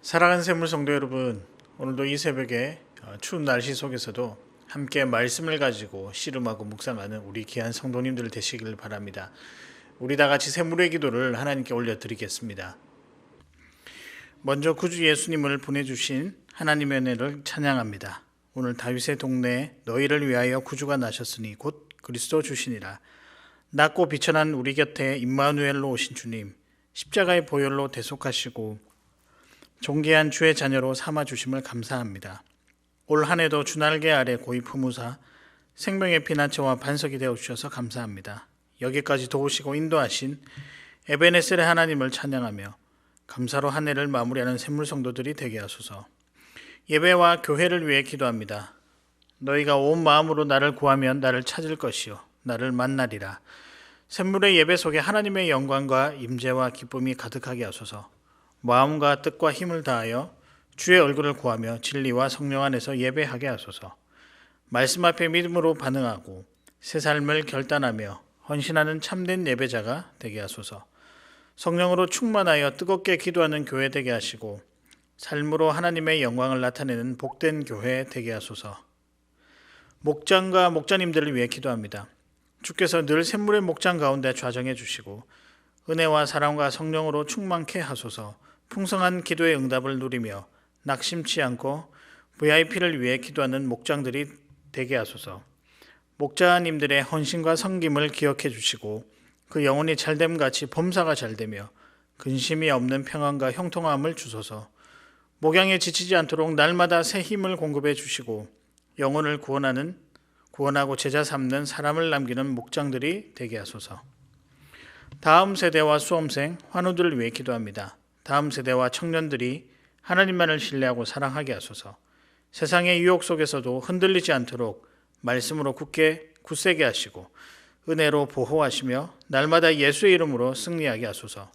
사랑하는 샘물 성도 여러분, 오늘도 이 새벽에 추운 날씨 속에서도 함께 말씀을 가지고 씨름하고 묵상하는 우리 귀한 성도님들 되시길 바랍니다. 우리 다 같이 샘물의 기도를 하나님께 올려드리겠습니다. 먼저 구주 예수님을 보내주신 하나님의 은혜를 찬양합니다. 오늘 다윗의 동네에 너희를 위하여 구주가 나셨으니 곧 그리스도 주시니라. 낮고 비천한 우리 곁에 임마누엘로 오신 주님, 십자가의 보혈로 대속하시고 존귀한 주의 자녀로 삼아주심을 감사합니다. 올 한해도 주날개 아래 고이 품으사 생명의 피난처와 반석이 되어주셔서 감사합니다. 여기까지 도우시고 인도하신 에베네셀의 하나님을 찬양하며 감사로 한 해를 마무리하는 샘물성도들이 되게 하소서. 예배와 교회를 위해 기도합니다. 너희가 온 마음으로 나를 구하면 나를 찾을 것이요 나를 만나리라. 샘물의 예배 속에 하나님의 영광과 임재와 기쁨이 가득하게 하소서. 마음과 뜻과 힘을 다하여 주의 얼굴을 구하며 진리와 성령 안에서 예배하게 하소서. 말씀 앞에 믿음으로 반응하고 새 삶을 결단하며 헌신하는 참된 예배자가 되게 하소서. 성령으로 충만하여 뜨겁게 기도하는 교회 되게 하시고 삶으로 하나님의 영광을 나타내는 복된 교회 되게 하소서. 목장과 목자님들을 위해 기도합니다. 주께서 늘 샘물의 목장 가운데 좌정해 주시고 은혜와 사랑과 성령으로 충만케 하소서. 풍성한 기도의 응답을 누리며 낙심치 않고 VIP를 위해 기도하는 목장들이 되게 하소서. 목자님들의 헌신과 섬김을 기억해 주시고 그 영혼이 잘됨같이 범사가 잘되며 근심이 없는 평안과 형통함을 주소서. 목양에 지치지 않도록 날마다 새 힘을 공급해 주시고 영혼을 구원하고 제자 삼는 사람을 남기는 목장들이 되게 하소서. 다음 세대와 수험생, 환우들을 위해 기도합니다. 다음 세대와 청년들이 하나님만을 신뢰하고 사랑하게 하소서. 세상의 유혹 속에서도 흔들리지 않도록 말씀으로 굳세게 하시고 은혜로 보호하시며 날마다 예수의 이름으로 승리하게 하소서.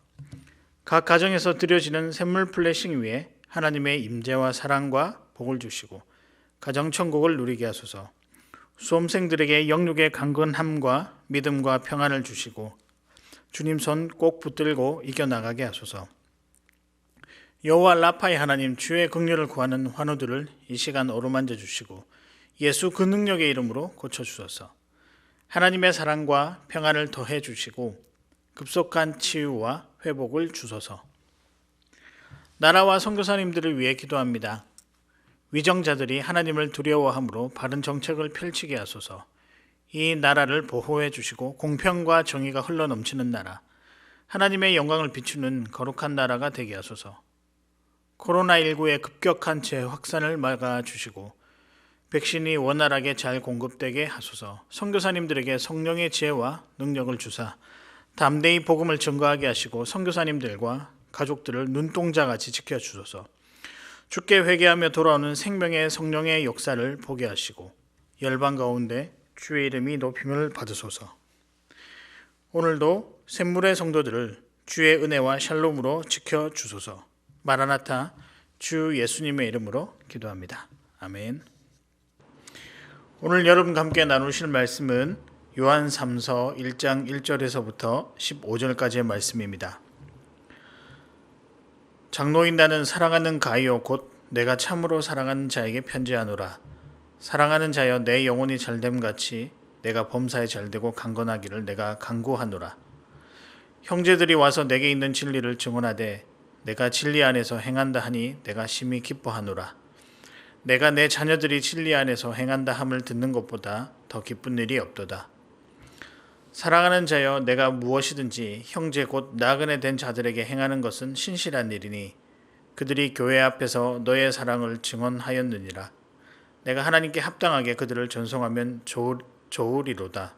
각 가정에서 드려지는 샘물 플래싱 위에 하나님의 임재와 사랑과 복을 주시고 가정천국을 누리게 하소서. 수험생들에게 영육의 강건함과 믿음과 평안을 주시고 주님 손 꼭 붙들고 이겨나가게 하소서. 여호와 라파의 하나님 주의 긍휼을 구하는 환우들을 이 시간 어루만져 주시고 예수 그 능력의 이름으로 고쳐주소서. 하나님의 사랑과 평안을 더해 주시고 급속한 치유와 회복을 주소서. 나라와 선교사님들을 위해 기도합니다. 위정자들이 하나님을 두려워함으로 바른 정책을 펼치게 하소서. 이 나라를 보호해 주시고 공평과 정의가 흘러넘치는 나라, 하나님의 영광을 비추는 거룩한 나라가 되게 하소서. 코로나19의 급격한 재확산을 막아주시고 백신이 원활하게 잘 공급되게 하소서. 선교사님들에게 성령의 지혜와 능력을 주사 담대히 복음을 증거하게 하시고 선교사님들과 가족들을 눈동자같이 지켜주소서. 주께 회개하며 돌아오는 생명의 성령의 역사를 보게 하시고 열방 가운데 주의 이름이 높임을 받으소서. 오늘도 샘물의 성도들을 주의 은혜와 샬롬으로 지켜주소서. 마라나타 주 예수님의 이름으로 기도합니다. 아멘. 오늘 여러분과 함께 나누실 말씀은 요한 3서 1장 1절에서부터 15절까지의 말씀입니다. 장로인 나는 사랑하는 가이오 곧 내가 참으로 사랑하는 자에게 편지하노라. 사랑하는 자여 내 영혼이 잘됨같이 내가 범사에 잘되고 강건하기를 내가 간구하노라. 형제들이 와서 내게 있는 진리를 증언하되 내가 진리 안에서 행한다 하니 내가 심히 기뻐하노라. 내가 내 자녀들이 진리 안에서 행한다 함을 듣는 것보다 더 기쁜 일이 없도다. 사랑하는 자여 내가 무엇이든지 형제 곧 나그네 된 자들에게 행하는 것은 신실한 일이니 그들이 교회 앞에서 너의 사랑을 증언하였느니라. 내가 하나님께 합당하게 그들을 전송하면 좋으리로다.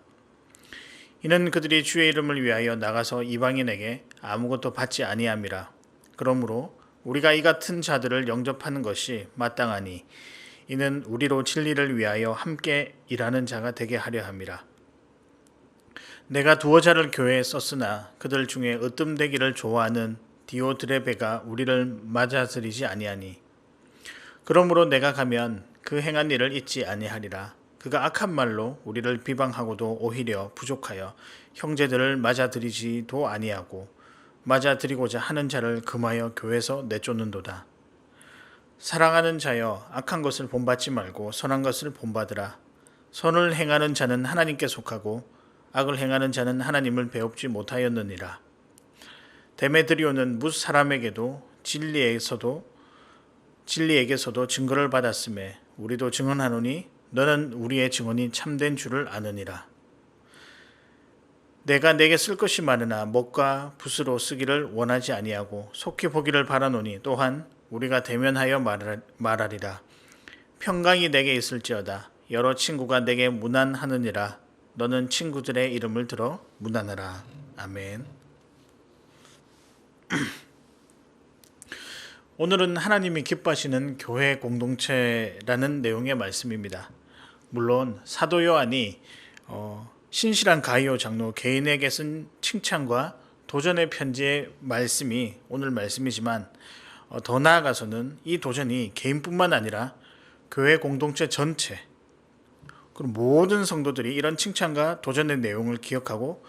이는 그들이 주의 이름을 위하여 나가서 이방인에게 아무것도 받지 아니함이라. 그러므로 우리가 이 같은 자들을 영접하는 것이 마땅하니 이는 우리로 진리를 위하여 함께 일하는 자가 되게 하려 함이라. 내가 두어 자를 교회에 썼으나 그들 중에 으뜸되기를 좋아하는 디오드레베가 우리를 맞아들이지 아니하니 그러므로 내가 가면 그 행한 일을 잊지 아니하리라. 그가 악한 말로 우리를 비방하고도 오히려 부족하여 형제들을 맞아들이지도 아니하고 맞아들이고자 하는 자를 금하여 교회에서 내쫓는도다. 사랑하는 자여, 악한 것을 본받지 말고 선한 것을 본받으라. 선을 행하는 자는 하나님께 속하고 악을 행하는 자는 하나님을 배웁지 못하였느니라. 데메드리오는 뭇 사람에게도 진리에게서도 증거를 받았음에 우리도 증언하노니 너는 우리의 증언이 참된 줄을 아느니라. 내가 내게 쓸 것이 많으나 먹과 붓으로 쓰기를 원하지 아니하고 속히 보기를 바라노니 또한 우리가 대면하여 말하리라. 평강이 내게 있을지어다. 여러 친구가 내게 문안하느니라. 너는 친구들의 이름을 들어 문안하라. 아멘. 오늘은 하나님이 기뻐하시는 교회 공동체라는 내용의 말씀입니다. 물론 사도 요한이 신실한 가이오 장로 개인에게 쓴 칭찬과 도전의 편지의 말씀이 오늘 말씀이지만 더 나아가서는 이 도전이 개인뿐만 아니라 교회 공동체 전체 그리고 모든 성도들이 이런 칭찬과 도전의 내용을 기억하고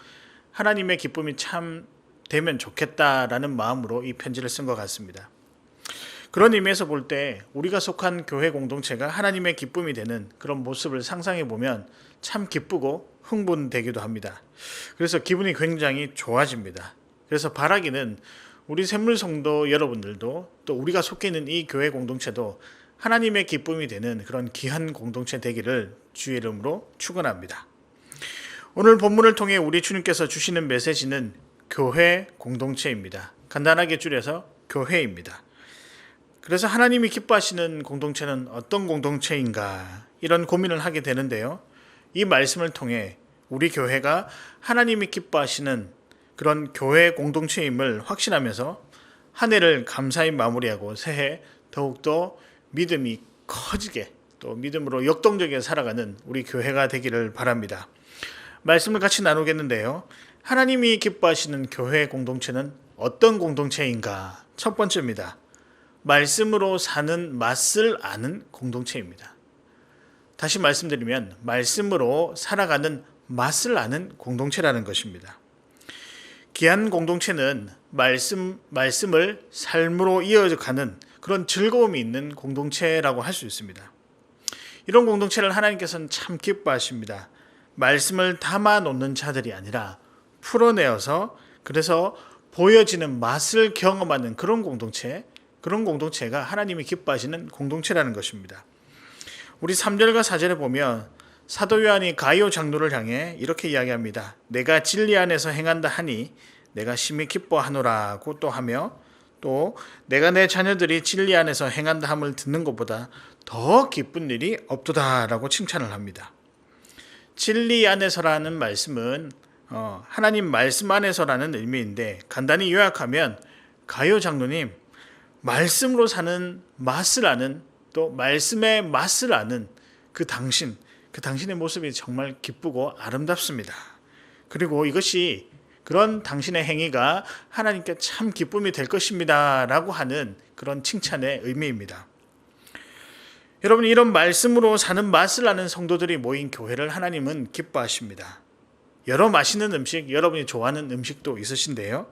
하나님의 기쁨이 참 되면 좋겠다라는 마음으로 이 편지를 쓴 것 같습니다. 그런 의미에서 볼 때 우리가 속한 교회 공동체가 하나님의 기쁨이 되는 그런 모습을 상상해 보면 참 기쁘고 흥분되기도 합니다. 그래서 기분이 굉장히 좋아집니다. 그래서 바라기는 우리 샘물성도 여러분들도 또 우리가 속해 있는 이 교회 공동체도 하나님의 기쁨이 되는 그런 귀한 공동체 되기를 주의 이름으로 축원합니다. 오늘 본문을 통해 우리 주님께서 주시는 메시지는 교회 공동체입니다. 간단하게 줄여서 교회입니다. 그래서 하나님이 기뻐하시는 공동체는 어떤 공동체인가 이런 고민을 하게 되는데요. 이 말씀을 통해 우리 교회가 하나님이 기뻐하시는 그런 교회 공동체임을 확신하면서 한 해를 감사히 마무리하고 새해 더욱더 믿음이 커지게 또 믿음으로 역동적이게 살아가는 우리 교회가 되기를 바랍니다. 말씀을 같이 나누겠는데요. 하나님이 기뻐하시는 교회 공동체는 어떤 공동체인가? 첫 번째입니다. 말씀으로 사는 맛을 아는 공동체입니다. 다시 말씀드리면 말씀으로 살아가는 맛을 아는 공동체라는 것입니다. 귀한 공동체는 말씀을 삶으로 이어가는 그런 즐거움이 있는 공동체라고 할 수 있습니다. 이런 공동체를 하나님께서는 참 기뻐하십니다. 말씀을 담아 놓는 자들이 아니라 풀어내어서 그래서 보여지는 맛을 경험하는 그런 공동체가 하나님이 기뻐하시는 공동체라는 것입니다. 우리 3절과 4절에 보면 사도 요한이 가이오 장로를 향해 이렇게 이야기합니다. 내가 진리 안에서 행한다 하니 내가 심히 기뻐하노라고 또 하며 또 내가 내 자녀들이 진리 안에서 행한다 함을 듣는 것보다 더 기쁜 일이 없도다라고 칭찬을 합니다. 진리 안에서라는 말씀은 하나님 말씀 안에서라는 의미인데 간단히 요약하면 가이오 장로님 말씀으로 사는 맛을 아는 또 말씀의 맛을 아는 그 당신의 모습이 정말 기쁘고 아름답습니다. 그리고 이것이 그런 당신의 행위가 하나님께 참 기쁨이 될 것입니다 라고 하는 그런 칭찬의 의미입니다. 여러분 이런 말씀으로 사는 맛을 아는 성도들이 모인 교회를 하나님은 기뻐하십니다. 여러 맛있는 음식, 여러분이 좋아하는 음식도 있으신데요.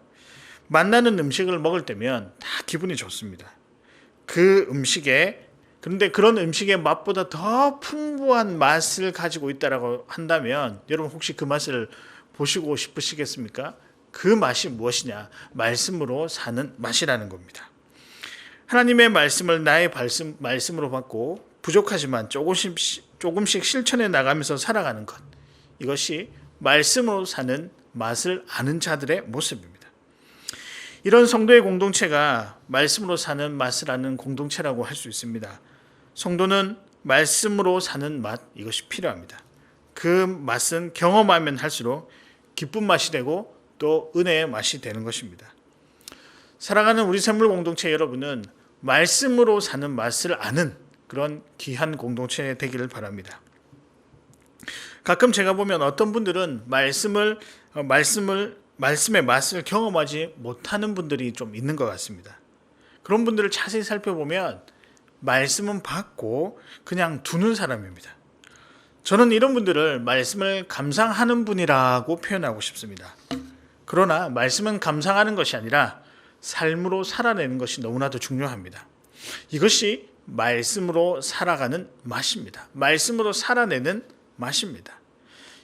만나는 음식을 먹을 때면 다 기분이 좋습니다. 그런데 그런 음식의 맛보다 더 풍부한 맛을 가지고 있다라고 한다면 여러분 혹시 그 맛을 보시고 싶으시겠습니까? 그 맛이 무엇이냐? 말씀으로 사는 맛이라는 겁니다. 하나님의 말씀을 나의 말씀으로 받고 부족하지만 조금씩 실천해 나가면서 살아가는 것. 이것이 말씀으로 사는 맛을 아는 자들의 모습입니다. 이런 성도의 공동체가 말씀으로 사는 맛을 아는 공동체라고 할 수 있습니다. 성도는 말씀으로 사는 맛, 이것이 필요합니다. 그 맛은 경험하면 할수록 기쁜 맛이 되고 또 은혜의 맛이 되는 것입니다. 사랑하는 우리 샘물 공동체 여러분은 말씀으로 사는 맛을 아는 그런 귀한 공동체 되기를 바랍니다. 가끔 제가 보면 어떤 분들은 말씀의 맛을 경험하지 못하는 분들이 좀 있는 것 같습니다. 그런 분들을 자세히 살펴보면 말씀은 받고 그냥 두는 사람입니다. 저는 이런 분들을 말씀을 감상하는 분이라고 표현하고 싶습니다. 그러나 말씀은 감상하는 것이 아니라 삶으로 살아내는 것이 너무나도 중요합니다. 이것이 말씀으로 살아가는 맛입니다. 말씀으로 살아내는 맛입니다.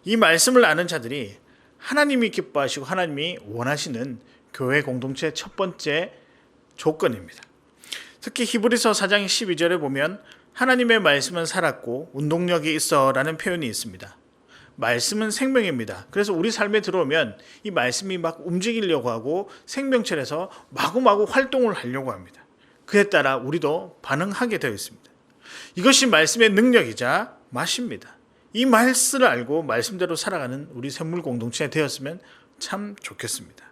이 말씀을 아는 자들이 하나님이 기뻐하시고 하나님이 원하시는 교회 공동체의 첫 번째 조건입니다. 특히 히브리서 4장 12절에 보면 하나님의 말씀은 살았고 운동력이 있어 라는 표현이 있습니다. 말씀은 생명입니다. 그래서 우리 삶에 들어오면 이 말씀이 막 움직이려고 하고 생명체에서 마구마구 활동을 하려고 합니다. 그에 따라 우리도 반응하게 되어 있습니다. 이것이 말씀의 능력이자 맛입니다. 이 말씀을 알고 말씀대로 살아가는 우리 샘물 공동체 되었으면 참 좋겠습니다.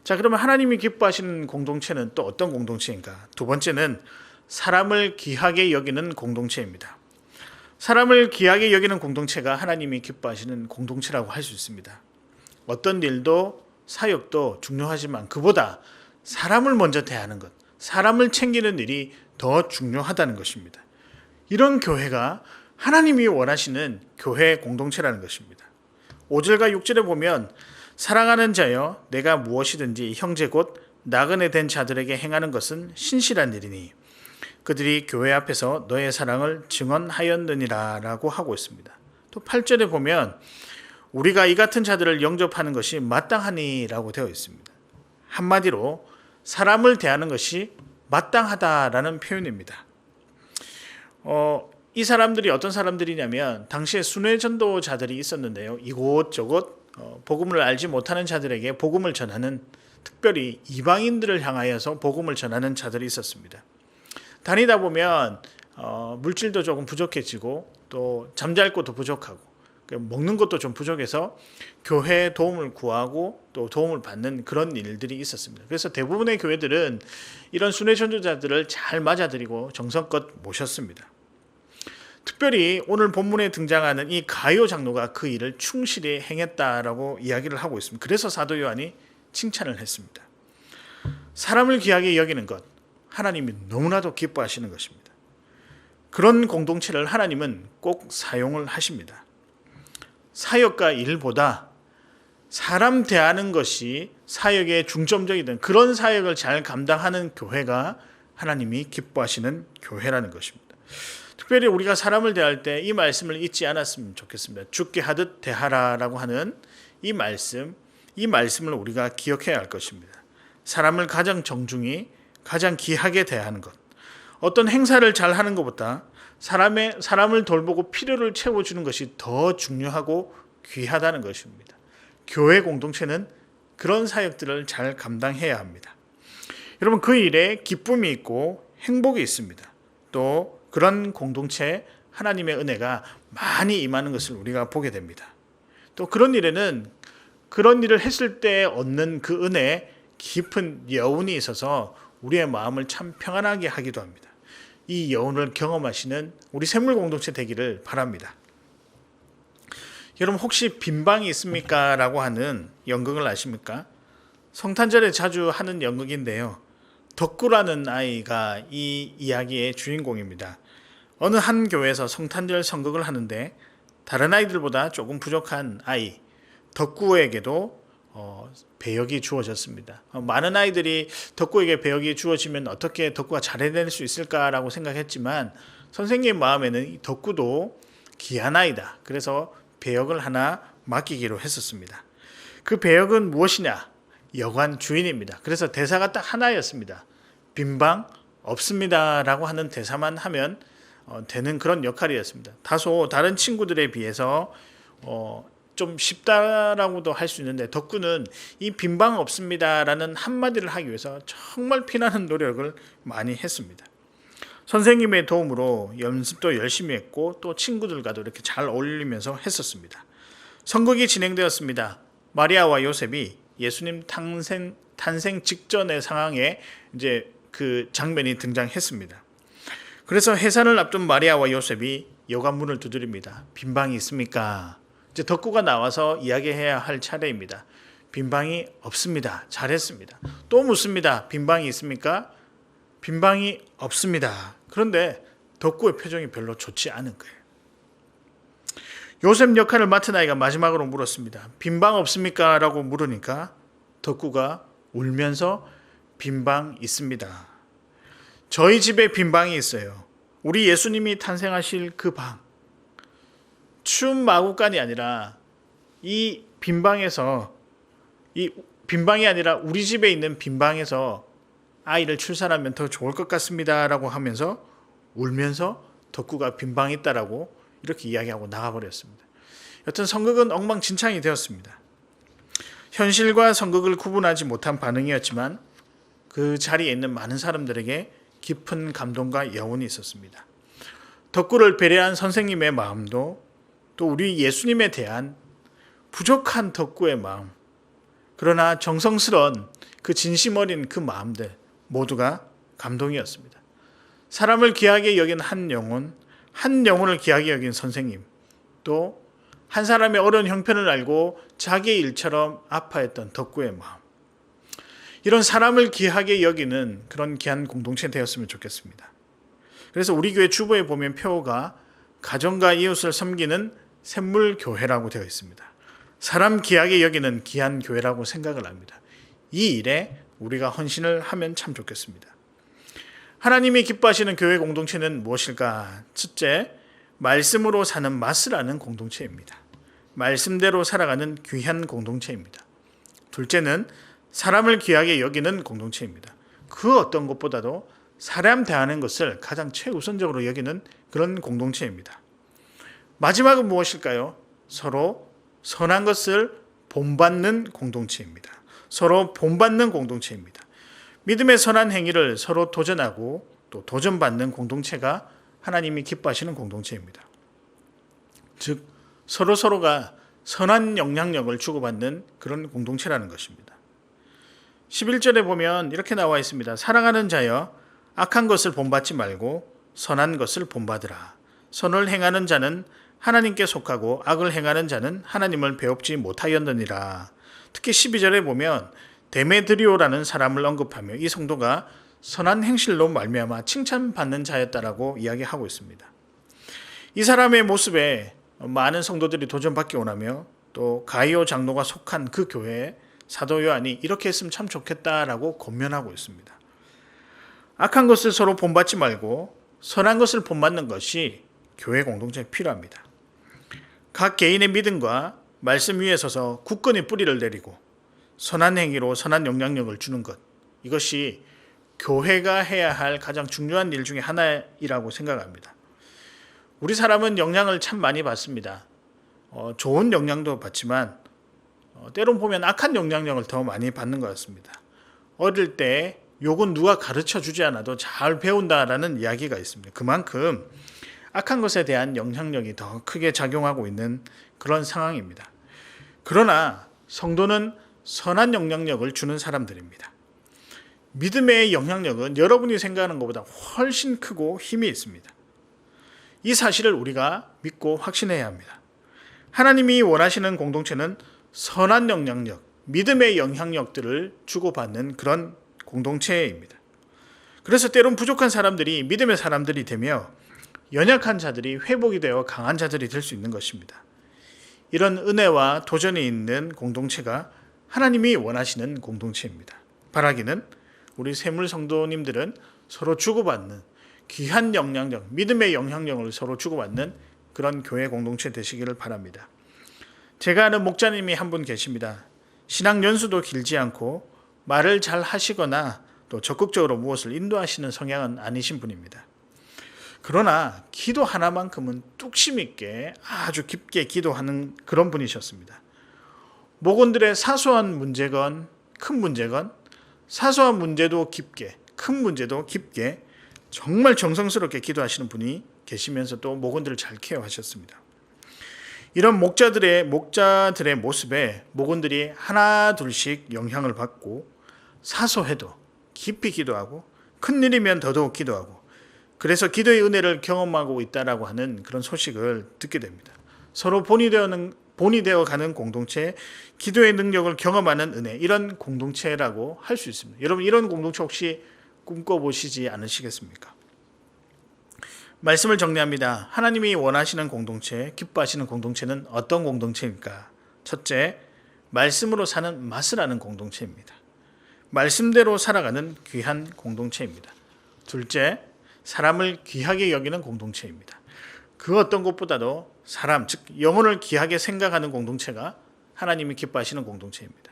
자, 그러면 하나님이 기뻐하시는 공동체는 또 어떤 공동체인가? 두 번째는 사람을 귀하게 여기는 공동체입니다. 사람을 귀하게 여기는 공동체가 하나님이 기뻐하시는 공동체라고 할 수 있습니다. 어떤 일도 사역도 중요하지만 그보다 사람을 먼저 대하는 것, 사람을 챙기는 일이 더 중요하다는 것입니다. 이런 교회가 하나님이 원하시는 교회 공동체라는 것입니다. 5절과 6절에 보면 사랑하는 자여 내가 무엇이든지 형제 곧 나그네 된 자들에게 행하는 것은 신실한 일이니 그들이 교회 앞에서 너의 사랑을 증언하였느니라 라고 하고 있습니다. 또 8절에 보면 우리가 이 같은 자들을 영접하는 것이 마땅하니 라고 되어 있습니다. 한마디로 사람을 대하는 것이 마땅하다라는 표현입니다. 이 사람들이 어떤 사람들이냐면 당시에 순회 전도자들이 있었는데요. 이곳저곳 복음을 알지 못하는 자들에게 복음을 전하는, 특별히 이방인들을 향하여서 복음을 전하는 자들이 있었습니다. 다니다 보면 물질도 조금 부족해지고 또 잠잘 곳도 부족하고 먹는 것도 좀 부족해서 교회에 도움을 구하고 또 도움을 받는 그런 일들이 있었습니다. 그래서 대부분의 교회들은 이런 순회 전도자들을 잘 맞아들이고 정성껏 모셨습니다. 특별히 오늘 본문에 등장하는 이 가룟 장로가 그 일을 충실히 행했다라고 이야기를 하고 있습니다. 그래서 사도 요한이 칭찬을 했습니다. 사람을 귀하게 여기는 것, 하나님이 너무나도 기뻐하시는 것입니다. 그런 공동체를 하나님은 꼭 사용을 하십니다. 사역과 일보다 사람 대하는 것이 사역의 중점적이든 그런 사역을 잘 감당하는 교회가 하나님이 기뻐하시는 교회라는 것입니다. 특별히 우리가 사람을 대할 때 이 말씀을 잊지 않았으면 좋겠습니다. 죽게 하듯 대하라라고 하는 이 말씀을 우리가 기억해야 할 것입니다. 사람을 가장 정중히, 가장 귀하게 대하는 것. 어떤 행사를 잘 하는 것보다 사람을 돌보고 필요를 채워주는 것이 더 중요하고 귀하다는 것입니다. 교회 공동체는 그런 사역들을 잘 감당해야 합니다. 여러분, 그 일에 기쁨이 있고 행복이 있습니다. 또 그런 공동체에 하나님의 은혜가 많이 임하는 것을 우리가 보게 됩니다. 또 그런 일에는 그런 일을 했을 때 얻는 그 은혜에 깊은 여운이 있어서 우리의 마음을 참 평안하게 하기도 합니다. 이 여운을 경험하시는 우리 샘물 공동체 되기를 바랍니다. 여러분, 혹시 빈방이 있습니까? 라고 하는 연극을 아십니까? 성탄절에 자주 하는 연극인데요. 덕구라는 아이가 이 이야기의 주인공입니다. 어느 한 교회에서 성탄절 성극을 하는데 다른 아이들보다 조금 부족한 아이 덕구에게도 배역이 주어졌습니다. 많은 아이들이 덕구에게 배역이 주어지면 어떻게 덕구가 잘해낼 수 있을까라고 생각했지만 선생님 마음에는 이 덕구도 귀한 아이다. 그래서 배역을 하나 맡기기로 했었습니다. 그 배역은 무엇이냐? 여관 주인입니다. 그래서 대사가 딱 하나였습니다. 빈방 없습니다 라고 하는 대사만 하면 되는 그런 역할이었습니다. 다소 다른 친구들에 비해서 좀 쉽다라고도 할 수 있는데 덕구는 이 빈방 없습니다라는 한마디를 하기 위해서 정말 피나는 노력을 많이 했습니다. 선생님의 도움으로 연습도 열심히 했고 또 친구들과도 이렇게 잘 어울리면서 했었습니다. 선극이 진행되었습니다. 마리아와 요셉이 예수님 탄생 직전의 상황에 이제 그 장면이 등장했습니다. 그래서 해산을 앞둔 마리아와 요셉이 여관문을 두드립니다. 빈방이 있습니까? 이제 덕구가 나와서 이야기해야 할 차례입니다. 빈방이 없습니다. 잘했습니다. 또 묻습니다. 빈방이 있습니까? 빈방이 없습니다. 그런데 덕구의 표정이 별로 좋지 않은 거예요. 요셉 역할을 맡은 아이가 마지막으로 물었습니다. 빈방 없습니까? 라고 물으니까 덕구가 울면서 빈방 있습니다. 저희 집에 빈 방이 있어요. 우리 예수님이 탄생하실 그 방. 추운 마구간이 아니라 이 빈방에서, 이 빈방이 아니라 우리 집에 있는 빈방에서 아이를 출산하면 더 좋을 것 같습니다 라고 하면서 울면서 덕구가 빈방에 있다라고 이렇게 이야기하고 나가버렸습니다. 여튼 선극은 엉망진창이 되었습니다. 현실과 선극을 구분하지 못한 반응이었지만 그 자리에 있는 많은 사람들에게 깊은 감동과 여운이 있었습니다. 덕구를 배려한 선생님의 마음도, 또 우리 예수님에 대한 부족한 덕구의 마음, 그러나 정성스러운 그 진심 어린 그 마음들 모두가 감동이었습니다. 사람을 귀하게 여긴 한 영혼을 귀하게 여긴 선생님, 또 한 사람의 어려운 형편을 알고 자기의 일처럼 아파했던 덕구의 마음, 이런 사람을 귀하게 여기는 그런 귀한 공동체 되었으면 좋겠습니다. 그래서 우리 교회 주보에 보면 표어가 가정과 이웃을 섬기는 샘물교회라고 되어 있습니다. 사람 귀하게 여기는 귀한 교회라고 생각을 합니다. 이 일에 우리가 헌신을 하면 참 좋겠습니다. 하나님이 기뻐하시는 교회 공동체는 무엇일까? 첫째, 말씀으로 사는 마스라는 공동체입니다. 말씀대로 살아가는 귀한 공동체입니다. 둘째는 사람을 귀하게 여기는 공동체입니다. 그 어떤 것보다도 사람 대하는 것을 가장 최우선적으로 여기는 그런 공동체입니다. 마지막은 무엇일까요? 서로 선한 것을 본받는 공동체입니다. 서로 본받는 공동체입니다. 믿음의 선한 행위를 서로 도전하고 또 도전받는 공동체가 하나님이 기뻐하시는 공동체입니다. 즉 서로가 선한 영향력을 주고받는 그런 공동체라는 것입니다. 11절에 보면 이렇게 나와 있습니다. 사랑하는 자여, 악한 것을 본받지 말고 선한 것을 본받으라. 선을 행하는 자는 하나님께 속하고 악을 행하는 자는 하나님을 배웁지 못하였느니라. 특히 12절에 보면 데메드리오라는 사람을 언급하며 이 성도가 선한 행실로 말미암아 칭찬받는 자였다라고 이야기하고 있습니다. 이 사람의 모습에 많은 성도들이 도전받기 원하며 또 가이오 장로가 속한 그 교회에 사도 요한이 이렇게 했으면 참 좋겠다라고 권면하고 있습니다. 악한 것을 서로 본받지 말고 선한 것을 본받는 것이 교회 공동체에 필요합니다. 각 개인의 믿음과 말씀 위에 서서 굳건히 뿌리를 내리고 선한 행위로 선한 영향력을 주는 것, 이것이 교회가 해야 할 가장 중요한 일 중에 하나이라고 생각합니다. 우리 사람은 영향을 참 많이 받습니다. 좋은 영향도 받지만 때론 보면 악한 영향력을 더 많이 받는 것 같습니다. 어릴 때 욕은 누가 가르쳐 주지 않아도 잘 배운다라는 이야기가 있습니다. 그만큼 악한 것에 대한 영향력이 더 크게 작용하고 있는 그런 상황입니다. 그러나 성도는 선한 영향력을 주는 사람들입니다. 믿음의 영향력은 여러분이 생각하는 것보다 훨씬 크고 힘이 있습니다. 이 사실을 우리가 믿고 확신해야 합니다. 하나님이 원하시는 공동체는 선한 영향력, 믿음의 영향력들을 주고받는 그런 공동체입니다. 그래서 때론 부족한 사람들이 믿음의 사람들이 되며 연약한 자들이 회복이 되어 강한 자들이 될 수 있는 것입니다. 이런 은혜와 도전이 있는 공동체가 하나님이 원하시는 공동체입니다. 바라기는 우리 샘물 성도님들은 서로 주고받는 귀한 영향력, 믿음의 영향력을 서로 주고받는 그런 교회 공동체 되시기를 바랍니다. 제가 아는 목자님이 한 분 계십니다. 신앙 연수도 길지 않고 말을 잘 하시거나 또 적극적으로 무엇을 인도하시는 성향은 아니신 분입니다. 그러나 기도 하나만큼은 뚝심 있게 아주 깊게 기도하는 그런 분이셨습니다. 목원들의 사소한 문제건 큰 문제건 사소한 문제도 깊게, 큰 문제도 깊게 정말 정성스럽게 기도하시는 분이 계시면서 또 목원들을 잘 케어하셨습니다. 이런 목자들의 모습에 목원들이 하나 둘씩 영향을 받고 사소해도 깊이 기도하고 큰일이면 더더욱 기도하고 그래서 기도의 은혜를 경험하고 있다라고 하는 그런 소식을 듣게 됩니다. 서로 본이 되어가는 공동체, 기도의 능력을 경험하는 은혜, 이런 공동체라고 할 수 있습니다. 여러분 이런 공동체 혹시 꿈꿔보시지 않으시겠습니까? 말씀을 정리합니다. 하나님이 원하시는 공동체, 기뻐하시는 공동체는 어떤 공동체입니까? 첫째, 말씀으로 사는 마스라는 공동체입니다. 말씀대로 살아가는 귀한 공동체입니다. 둘째, 사람을 귀하게 여기는 공동체입니다. 그 어떤 것보다도 사람, 즉 영혼을 귀하게 생각하는 공동체가 하나님이 기뻐하시는 공동체입니다.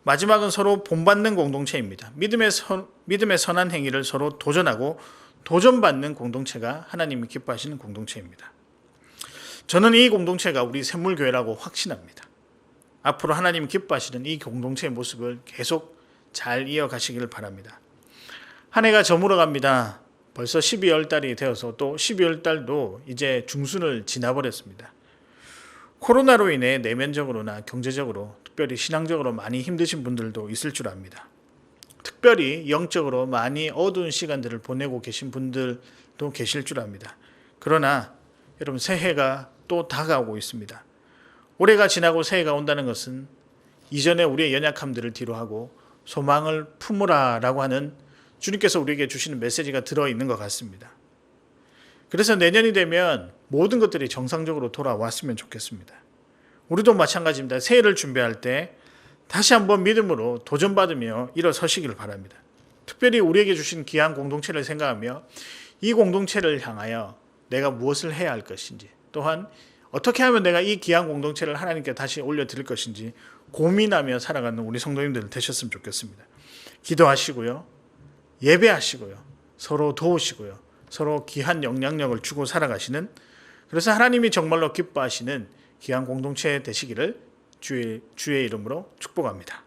마지막은 서로 본받는 공동체입니다. 믿음의 선한 행위를 서로 도전하고 도전받는 공동체가 하나님이 기뻐하시는 공동체입니다. 저는 이 공동체가 우리 샘물교회라고 확신합니다. 앞으로 하나님이 기뻐하시는 이 공동체의 모습을 계속 잘 이어가시기를 바랍니다. 한 해가 저물어 갑니다. 벌써 12월 달이 되어서 또 12월 달도 이제 중순을 지나버렸습니다. 코로나로 인해 내면적으로나 경제적으로, 특별히 신앙적으로 많이 힘드신 분들도 있을 줄 압니다. 특별히 영적으로 많이 어두운 시간들을 보내고 계신 분들도 계실 줄 압니다. 그러나 여러분, 새해가 또 다가오고 있습니다. 올해가 지나고 새해가 온다는 것은 이전에 우리의 연약함들을 뒤로하고 소망을 품으라라고 하는 주님께서 우리에게 주시는 메시지가 들어있는 것 같습니다. 그래서 내년이 되면 모든 것들이 정상적으로 돌아왔으면 좋겠습니다. 우리도 마찬가지입니다. 새해를 준비할 때 다시 한번 믿음으로 도전받으며 일어서시기를 바랍니다. 특별히 우리에게 주신 귀한 공동체를 생각하며 이 공동체를 향하여 내가 무엇을 해야 할 것인지, 또한 어떻게 하면 내가 이 귀한 공동체를 하나님께 다시 올려드릴 것인지 고민하며 살아가는 우리 성도님들 되셨으면 좋겠습니다. 기도하시고요, 예배하시고요, 서로 도우시고요, 서로 귀한 영향력을 주고 살아가시는, 그래서 하나님이 정말로 기뻐하시는 귀한 공동체 되시기를 주의 이름으로 축복합니다.